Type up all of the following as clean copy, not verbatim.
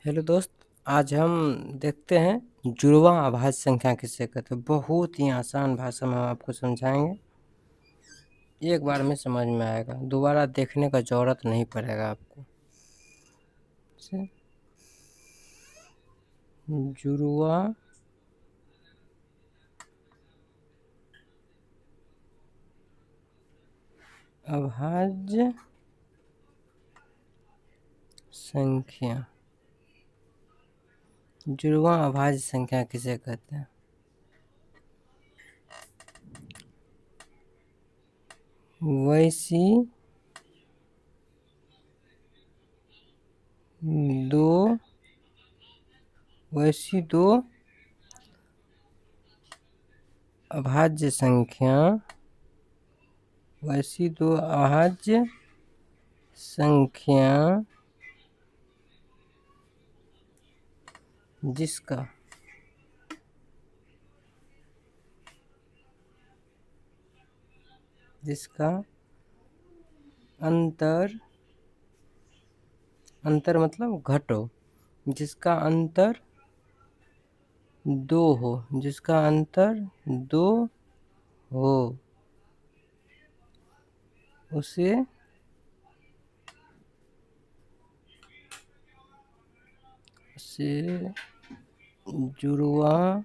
Hello दोस्त, आज हम देखते हैं जुड़वां अभाज्य संख्या किसे कहते हैं। बहुत ही आसान भाषा में हम आपको समझाएंगे, एक बार में समझ में आएगा, दोबारा देखने का जरूरत नहीं पड़ेगा आपको। जुड़वां अभाज्य संख्या, जुड़वां अभाज्य संख्या किसे कहते हैं। वैसी दो अभाज्य संख्या, वैसी दो अभाज्य संख्या जिसका अंतर मतलब घटो, जिसका अंतर दो हो, उसे जुड़वां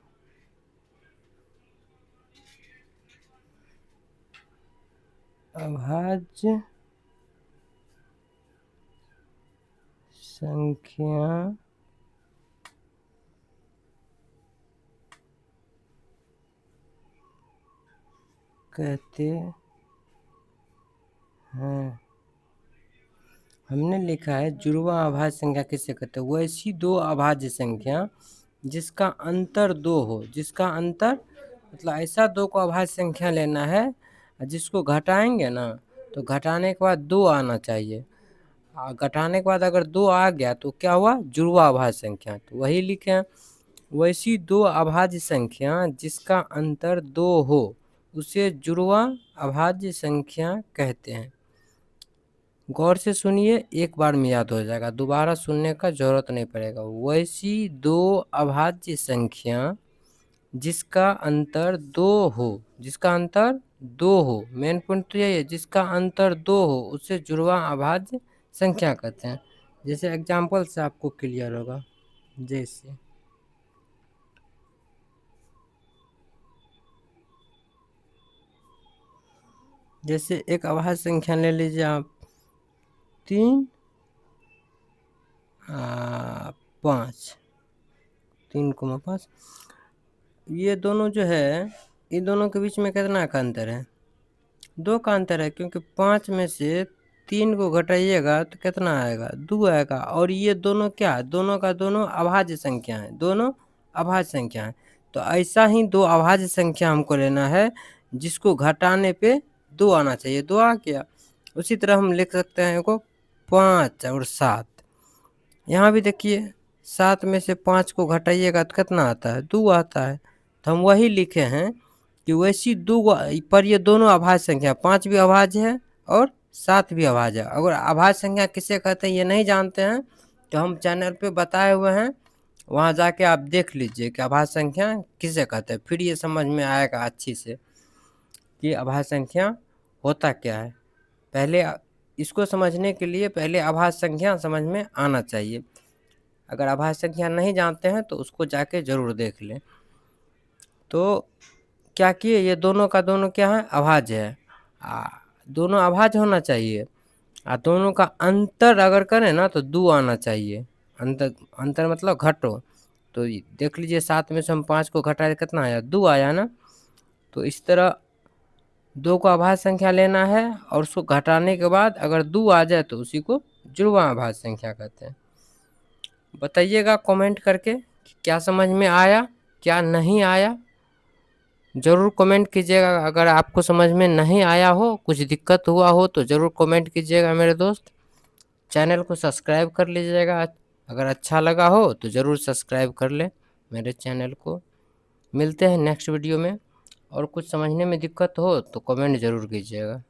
अभाज्य संख्या कहते हैं। हमने लिखा है जुड़वां अभाज्य संख्या किसे कहते हैं। वैसी दो अभाज्य संख्या जिसका अंतर दो हो, जिसका अंतर मतलब ऐसा दो को अभाज्य संख्या लेना है, जिसको घटाएंगे ना तो घटाने के बाद दो आना चाहिए। घटाने के बाद अगर दो आ गया तो क्या हुआ, जुड़वां अभाज्य संख्या। तो वही लिखे हैं, वैसी दो अभाज्य संख्या जिसका अंतर दो हो उसे जुड़वां अभाज्य संख्या कहते हैं। गौर से सुनिए, एक बार में याद हो जाएगा, दोबारा सुनने का जरूरत नहीं पड़ेगा। वैसी दो अभाज्य संख्या जिसका अंतर दो हो, मेन पॉइंट तो यही है, जिसका अंतर दो हो उसे जुड़वां अभाज्य संख्या कहते हैं। जैसे एग्जाम्पल से आपको क्लियर होगा, जैसे एक अभाज्य संख्या ले लीजिए आप 3 5, 3,5। ये दोनों जो है, इन दोनों के बीच में कितना का अंतर है, 2 का अंतर है, क्योंकि 5 में से 3 को घटाइएगा तो कितना आएगा, 2 आएगा। और ये दोनों क्या, दोनों का दोनों अभाज्य संख्या है, दोनों अभाज्य संख्या है। तो ऐसा ही दो अभाज्य संख्या हमको लेना है जिसको घटाने पे 2 आना चाहिए, 2 आ गया। उसी तरह हम लिख सकते हैं को 5 और 7। यहाँ भी देखिए 7 में से 5 को घटाइएगा तो कितना आता है, 2 आता है। तो हम वही लिखे हैं कि वैसी दो पर ये दोनों अभाज्य संख्या, 5 भी अभाज्य है और 7 भी अभाज्य है। अगर अभाज्य संख्या किसे कहते हैं ये नहीं जानते हैं तो हम चैनल पे बताए हुए हैं, वहाँ जाके आप देख लीजिए कि अभाज्य संख्या किसे कहते हैं, फिर ये समझ में आएगा अच्छी से कि अभाज्य संख्या होता क्या है। पहले इसको समझने के लिए पहले अभाज्य संख्या समझ में आना चाहिए। अगर अभाज्य संख्या नहीं जानते हैं तो उसको जाके जरूर देख लें। तो क्या किए, ये दोनों का दोनों क्या है, अभाज्य है। दोनों अभाज्य होना चाहिए, दोनों का अंतर अगर करें ना तो 2 आना चाहिए। अंतर मतलब घटो। तो देख लीजिए 7 में से हम 5 को घटाए कितना आया, 2 आया ना। तो इस तरह 2 को अभाज्य संख्या लेना है और उसको घटाने के बाद अगर 2 आ जाए तो उसी को जुड़वां अभाज्य संख्या कहते हैं। बताइएगा कमेंट करके कि क्या समझ में आया, क्या नहीं आया, ज़रूर कमेंट कीजिएगा। अगर आपको समझ में नहीं आया हो, कुछ दिक्कत हुआ हो तो ज़रूर कमेंट कीजिएगा मेरे दोस्त। चैनल को सब्सक्राइब कर लीजिएगा, अगर अच्छा लगा हो तो ज़रूर सब्सक्राइब कर ले मेरे चैनल को। मिलते हैं नेक्स्ट वीडियो में, और कुछ समझने में दिक्कत हो तो कमेंट ज़रूर कीजिएगा।